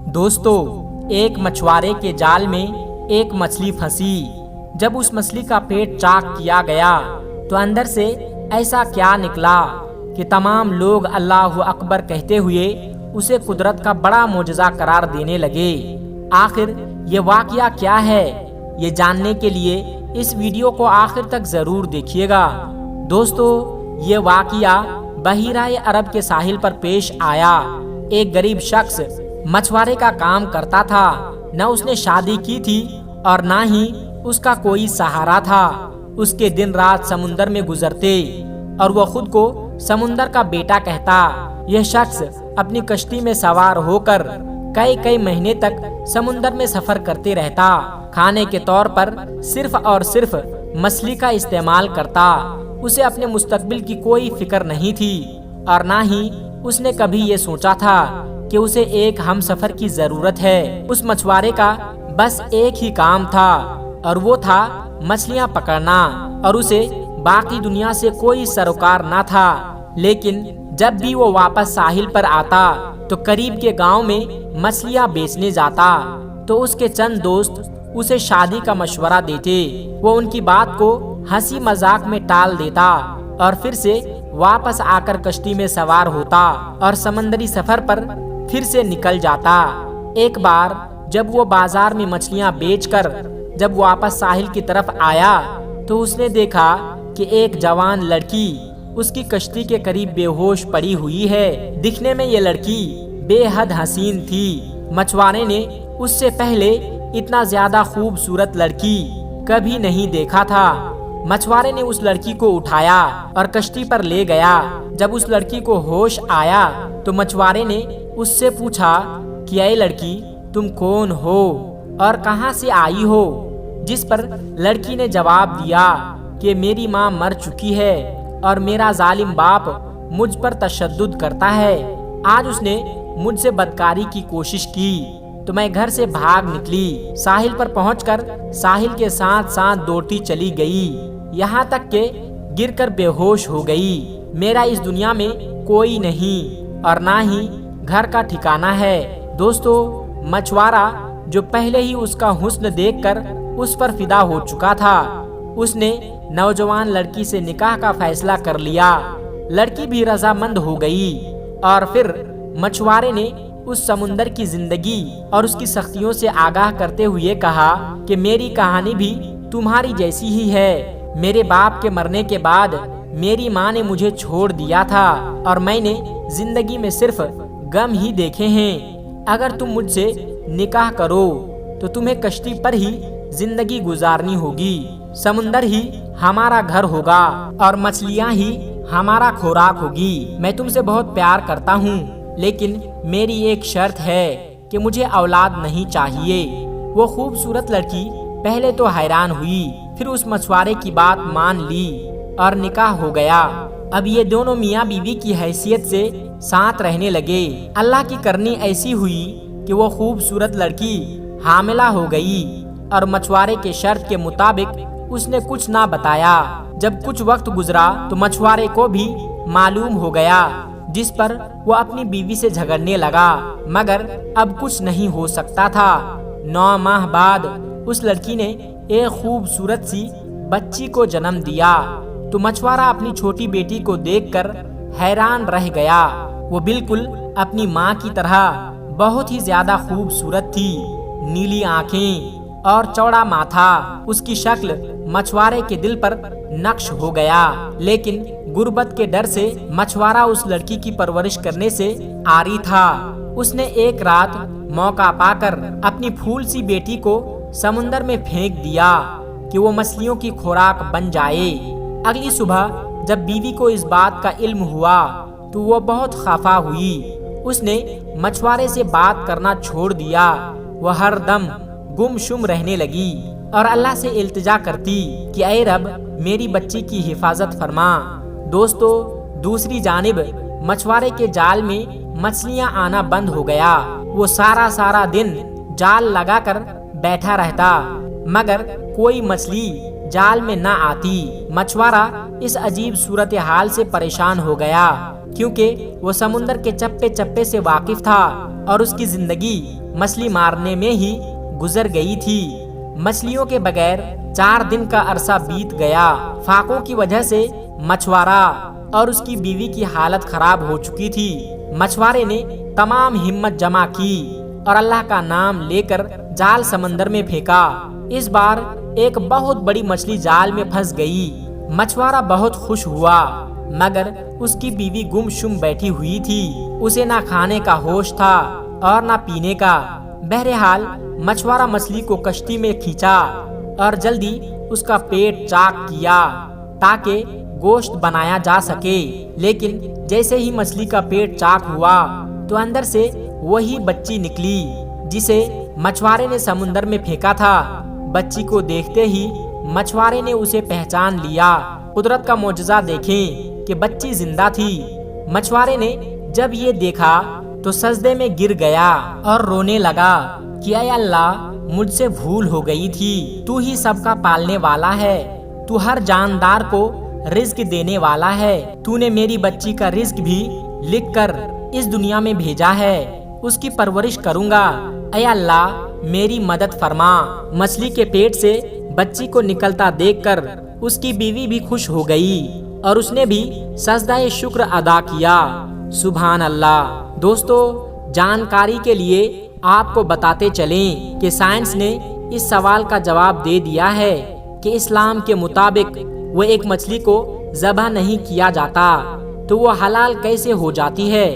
دوستو، ایک مچھوارے کے جال میں ایک مچھلی پھنسی۔ جب اس مچھلی کا پیٹ چاک کیا گیا تو اندر سے ایسا کیا نکلا کہ تمام لوگ اللہ اکبر کہتے ہوئے اسے قدرت کا بڑا معجزہ قرار دینے لگے۔ آخر یہ واقعہ کیا ہے، یہ جاننے کے لیے اس ویڈیو کو آخر تک ضرور دیکھیے گا۔ دوستو، یہ واقعہ بحیرہ عرب کے ساحل پر پیش آیا۔ ایک غریب شخص مچھوارے کا کام کرتا تھا۔ نہ اس نے شادی کی تھی اور نہ ہی اس کا کوئی سہارا تھا۔ اس کے دن رات سمندر میں گزرتے اور وہ خود کو سمندر کا بیٹا کہتا۔ یہ شخص اپنی کشتی میں سوار ہو کر کئی مہینے تک سمندر میں سفر کرتے رہتا۔ کھانے کے طور پر صرف اور صرف مچھلی کا استعمال کرتا۔ اسے اپنے مستقبل کی کوئی فکر نہیں تھی اور نہ ہی اس نے کبھی یہ سوچا تھا کہ اسے ایک ہم سفر کی ضرورت ہے۔ اس مچھوارے کا بس ایک ہی کام تھا اور وہ تھا مچھلیاں پکڑنا، اور اسے باقی دنیا سے کوئی سروکار نہ تھا۔ لیکن جب بھی وہ واپس ساحل پر آتا تو قریب کے گاؤں میں مچھلیاں بیچنے جاتا تو اس کے چند دوست اسے شادی کا مشورہ دیتے۔ وہ ان کی بات کو ہنسی مذاق میں ٹال دیتا اور پھر سے واپس آ کر کشتی میں سوار ہوتا اور سمندری سفر پر پھر سے نکل جاتا۔ ایک بار جب وہ بازار میں مچھلیاں بیچ کر جب واپس ساحل کی طرف آیا تو اس نے دیکھا کہ ایک جوان لڑکی اس کی کشتی کے قریب بے ہوش پڑی ہوئی ہے۔ دکھنے میں یہ لڑکی بے حد حسین تھی۔ مچھوارے نے اس سے پہلے اتنا زیادہ خوبصورت لڑکی کبھی نہیں دیکھا تھا۔ مچھوارے نے اس لڑکی کو اٹھایا اور کشتی پر لے گیا۔ جب اس لڑکی کو ہوش آیا تو مچھوارے نے اس سے پوچھا کہ اے لڑکی، تم کون ہو اور کہاں سے آئی ہو؟ جس پر لڑکی نے جواب دیا کہ میری ماں مر چکی ہے اور میرا ظالم باپ مجھ پر تشدد کرتا ہے۔ آج اس نے مجھ سے بدکاری کی کوشش کی تو میں گھر سے بھاگ نکلی۔ ساحل پر پہنچ کر ساحل کے ساتھ ساتھ دوڑتی چلی گئی، یہاں تک کہ گر کر بے ہوش ہو گئی۔ میرا اس دنیا میں کوئی نہیں اور نہ ہی گھر کا ٹھکانہ ہے۔ دوستو، مچھوارا جو پہلے ہی اس کا حسن دیکھ کر اس پر فدا ہو چکا تھا، اس نے نوجوان لڑکی سے نکاح کا فیصلہ کر لیا۔ لڑکی بھی رضامند ہو گئی اور پھر مچھوارے نے اس سمندر کی زندگی اور اس کی سختیوں سے آگاہ کرتے ہوئے کہا کہ میری کہانی بھی تمہاری جیسی ہی ہے۔ میرے باپ کے مرنے کے بعد میری ماں نے مجھے چھوڑ دیا تھا اور میں نے زندگی میں صرف غم ہی دیکھے ہیں۔ اگر تم مجھ سے نکاح کرو تو تمہیں کشتی پر ہی زندگی گزارنی ہوگی، سمندر ہی ہمارا گھر ہوگا اور مچھلیاں ہی ہمارا خوراک ہوگی۔ میں تم سے بہت پیار کرتا ہوں، لیکن میری ایک شرط ہے کہ مجھے اولاد نہیں چاہیے۔ وہ خوبصورت لڑکی پہلے تو حیران ہوئی، پھر اس مچھوارے کی بات مان لی اور نکاح ہو گیا۔ اب یہ دونوں میاں بیوی کی حیثیت سے ساتھ رہنے لگے۔ اللہ کی کرنی ایسی ہوئی کہ وہ خوبصورت لڑکی حاملہ ہو گئی اور مچھوارے کے شرط کے مطابق اس نے کچھ نہ بتایا۔ جب کچھ وقت گزرا تو مچھوارے کو بھی معلوم ہو گیا، جس پر وہ اپنی بیوی سے جھگڑنے لگا، مگر اب کچھ نہیں ہو سکتا تھا۔ 9 ماہ بعد اس لڑکی نے ایک خوبصورت سی بچی کو جنم دیا تو مچھوارا اپنی چھوٹی بیٹی کو دیکھ کر حیران رہ گیا۔ وہ بالکل اپنی ماں کی طرح بہت ہی زیادہ خوبصورت تھی، نیلی آنکھیں اور چوڑا ماتھا۔ اس کی شکل مچھوارے کے دل پر نقش ہو گیا، لیکن غربت کے ڈر سے مچھوارا اس لڑکی کی پرورش کرنے سے عاری تھا۔ اس نے ایک رات موقع پا کر اپنی پھول سی بیٹی کو سمندر میں پھینک دیا کہ وہ مچھلیوں کی خوراک بن جائے۔ اگلی صبح جب بیوی کو اس بات کا علم ہوا تو وہ بہت خفا ہوئی۔ اس نے مچھوارے سے بات کرنا چھوڑ دیا۔ وہ ہر دم گم شم رہنے لگی اور اللہ سے التجا کرتی کہ اے رب، میری بچی کی حفاظت فرما۔ دوستو، دوسری جانب مچھوارے کے جال میں مچھلیاں آنا بند ہو گیا۔ وہ سارا دن جال لگا کر بیٹھا رہتا، مگر کوئی مچھلی جال میں نہ آتی۔ مچھوارا اس عجیب صورتحال سے پریشان ہو گیا۔ کیونکہ وہ سمندر کے چپے چپے سے واقف تھا اور اس کی زندگی مچھلی مارنے میں ہی گزر گئی تھی۔ مچھلیوں کے بغیر 4 دن کا عرصہ بیت گیا۔ فاقوں کی وجہ سے مچھوارا اور اس کی بیوی کی حالت خراب ہو چکی تھی۔ مچھوارے نے تمام ہمت جمع کی اور اللہ کا نام لے کر جال سمندر میں پھینکا۔ اس بار ایک بہت بڑی مچھلی جال میں پھنس گئی۔ مچھوارا بہت خوش ہوا، مگر اس کی بیوی گم شم بیٹھی ہوئی تھی۔ اسے نہ کھانے کا ہوش تھا اور نہ پینے کا۔ بہرحال مچھوارا مچھلی کو کشتی میں کھینچا اور جلدی اس کا پیٹ چاک کیا تاکہ گوشت بنایا جا سکے۔ لیکن جیسے ہی مچھلی کا پیٹ چاک ہوا تو اندر سے وہی بچی نکلی جسے مچھوارے نے سمندر میں پھینکا تھا۔ بچی کو دیکھتے ہی مچھوارے نے اسے پہچان لیا۔ قدرت کا معجزہ دیکھیں کہ بچی زندہ تھی۔ مچھوارے نے جب یہ دیکھا تو سجدے میں گر گیا اور رونے لگا کہ اے اللہ، مجھ سے بھول ہو گئی تھی۔ تو ہی سب کا پالنے والا ہے، تو ہر جاندار کو رزق دینے والا ہے۔ تو نے میری بچی کا رزق بھی لکھ کر اس دنیا میں بھیجا ہے، اس کی پرورش کروں گا۔ اے اللہ، میری مدد فرما۔ مچھلی کے پیٹ سے بچی کو نکلتا دیکھ کر اس کی بیوی بھی خوش ہو گئی اور اس نے بھی سجدہ شکر ادا کیا۔ سبحان اللہ۔ دوستو، جانکاری کے لیے آپ کو بتاتے چلیں کہ سائنس نے اس سوال کا جواب دے دیا ہے کہ اسلام کے مطابق وہ ایک مچھلی کو ذبح نہیں کیا جاتا تو وہ حلال کیسے ہو جاتی ہے۔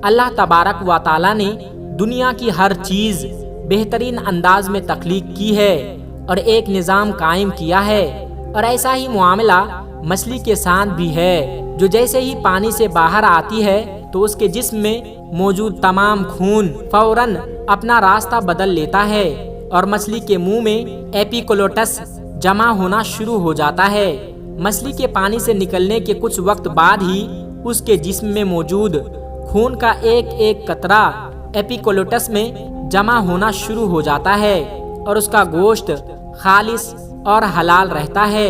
اللہ تبارک و تعالی نے دنیا کی ہر چیز بہترین انداز میں تخلیق کی ہے اور ایک نظام قائم کیا ہے، اور ایسا ہی معاملہ مچھلی کے ساتھ بھی ہے، جو جیسے ہی پانی سے باہر آتی ہے تو اس کے جسم میں موجود تمام خون فوراً اپنا راستہ بدل لیتا ہے اور مچھلی کے منہ میں ایپیکولوٹس جمع ہونا شروع ہو جاتا ہے۔ مچھلی کے پانی سے نکلنے کے کچھ وقت بعد ہی اس کے جسم میں موجود خون کا ایک ایک قطرہ ایپیکولوٹس میں جمع ہونا شروع ہو جاتا ہے اور اس کا گوشت خالص اور حلال رہتا ہے۔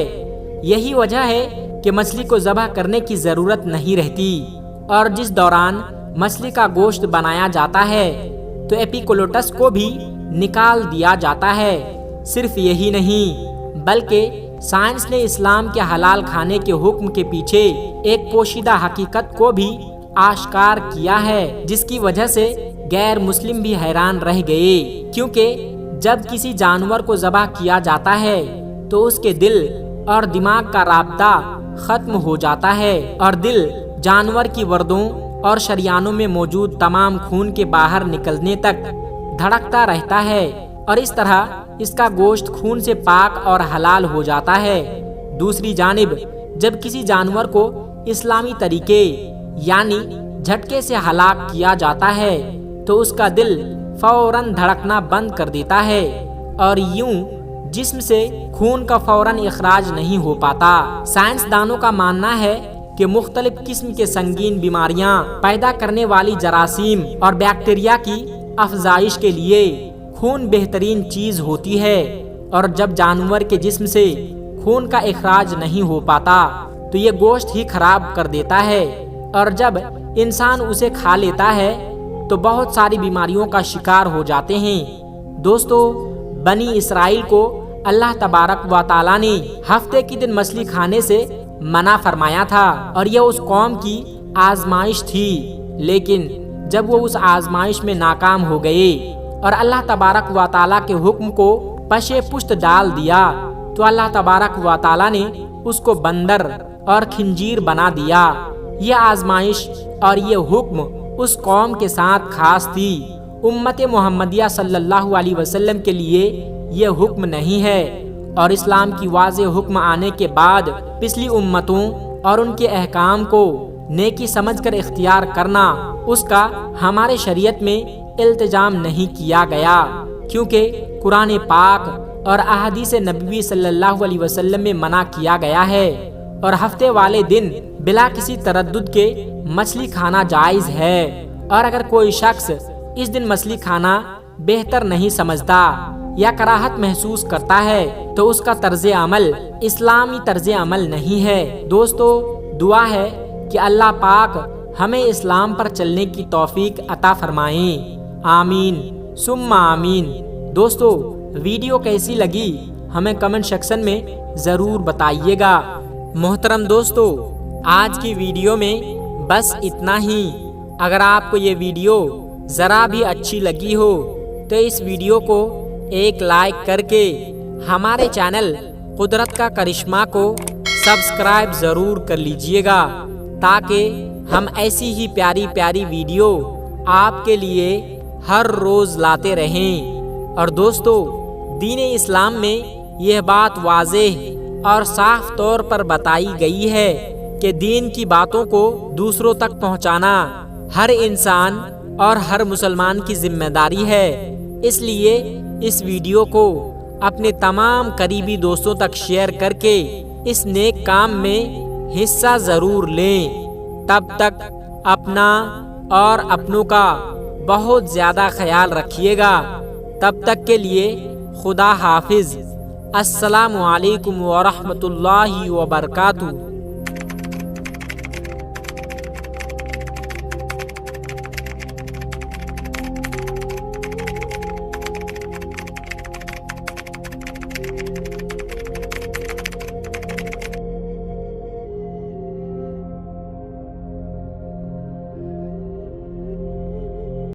یہی وجہ ہے کہ مچھلی کو ذبح کرنے کی ضرورت نہیں رہتی، اور جس دوران مچھلی کا گوشت بنایا جاتا ہے تو ایپیکولوٹس کو بھی نکال دیا جاتا ہے۔ صرف یہی نہیں، بلکہ سائنس نے اسلام کے حلال کھانے کے حکم کے پیچھے ایک پوشیدہ حقیقت کو بھی آشکار کیا ہے، جس کی وجہ سے غیر مسلم بھی حیران رہ گئے۔ کیونکہ جب کسی جانور کو ذبح کیا جاتا ہے تو اس کے دل اور دماغ کا رابطہ ختم ہو جاتا ہے، اور دل جانور کی وردوں اور شریانوں میں موجود تمام خون کے باہر نکلنے تک دھڑکتا رہتا ہے، اور اس طرح اس کا گوشت خون سے پاک اور حلال ہو جاتا ہے۔ دوسری جانب جب کسی جانور کو اسلامی طریقے یعنی جھٹکے سے ہلاک کیا جاتا ہے تو اس کا دل فوراً دھڑکنا بند کر دیتا ہے، اور یوں جسم سے خون کا فوراً اخراج نہیں ہو پاتا۔ سائنسدانوں کا ماننا ہے کہ مختلف قسم کے سنگین بیماریاں پیدا کرنے والی جراثیم اور بیکٹیریا کی افزائش کے لیے خون بہترین چیز ہوتی ہے، اور جب جانور کے جسم سے خون کا اخراج نہیں ہو پاتا تو یہ گوشت ہی خراب کر دیتا ہے، اور جب انسان اسے کھا لیتا ہے تو بہت ساری بیماریوں کا شکار ہو جاتے ہیں۔ دوستو، بنی اسرائیل کو اللہ تبارک و تعالی نے ہفتے کے دن مچھلی کھانے سے منع فرمایا تھا، اور یہ اس قوم کی آزمائش تھی، لیکن جب وہ اس آزمائش میں ناکام ہو گئے اور اللہ تبارک و تعالی کے حکم کو پشے پشت ڈال دیا تو اللہ تبارک و تعالی نے اس کو بندر اور خنزیر بنا دیا۔ یہ آزمائش اور یہ حکم اس قوم کے ساتھ خاص تھی۔ امت محمدیہ صلی اللہ علیہ وسلم کے لیے یہ حکم نہیں ہے، اور اسلام کی واضح حکم آنے کے بعد پچھلی امتوں اور ان کے احکام کو نیکی سمجھ کر اختیار کرنا، اس کا ہمارے شریعت میں التزام نہیں کیا گیا، کیونکہ قرآن پاک اور احادیث نبوی صلی اللہ علیہ وسلم میں منع کیا گیا ہے، اور ہفتے والے دن بلا کسی تردد کے مچھلی کھانا جائز ہے، اور اگر کوئی شخص اس دن مچھلی کھانا بہتر نہیں سمجھتا یا کراہت محسوس کرتا ہے تو اس کا طرز عمل اسلامی طرز عمل نہیں ہے۔ دوستو، دعا ہے کہ اللہ پاک ہمیں اسلام پر چلنے کی توفیق عطا فرمائیں، آمین ثم آمین۔ دوستو ویڈیو کیسی لگی ہمیں کمنٹ سیکشن میں ضرور بتائیے گا۔ محترم دوستو آج کی ویڈیو میں بس اتنا ہی۔ اگر آپ کو یہ ویڈیو ذرا بھی اچھی لگی ہو تو اس ویڈیو کو ایک لائک کر کے ہمارے چینل قدرت کا کرشمہ کو سبسکرائب ضرور کر لیجئے گا، تاکہ ہم ایسی ہی پیاری پیاری ویڈیو آپ کے لیے ہر روز لاتے رہیں۔ اور دوستو دین اسلام میں یہ بات واضح اور صاف طور پر بتائی گئی ہے کہ دین کی باتوں کو دوسروں تک پہنچانا ہر انسان اور ہر مسلمان کی ذمہ داری ہے۔ اس لیے اس ویڈیو کو اپنے تمام قریبی دوستوں تک شیئر کر کے اس نیک کام میں حصہ ضرور لیں۔ تب تک اپنا اور اپنوں کا بہت زیادہ خیال رکھیے گا۔ تب تک کے لیے خدا حافظ۔ السلام علیکم ورحمۃ اللہ وبرکاتہ۔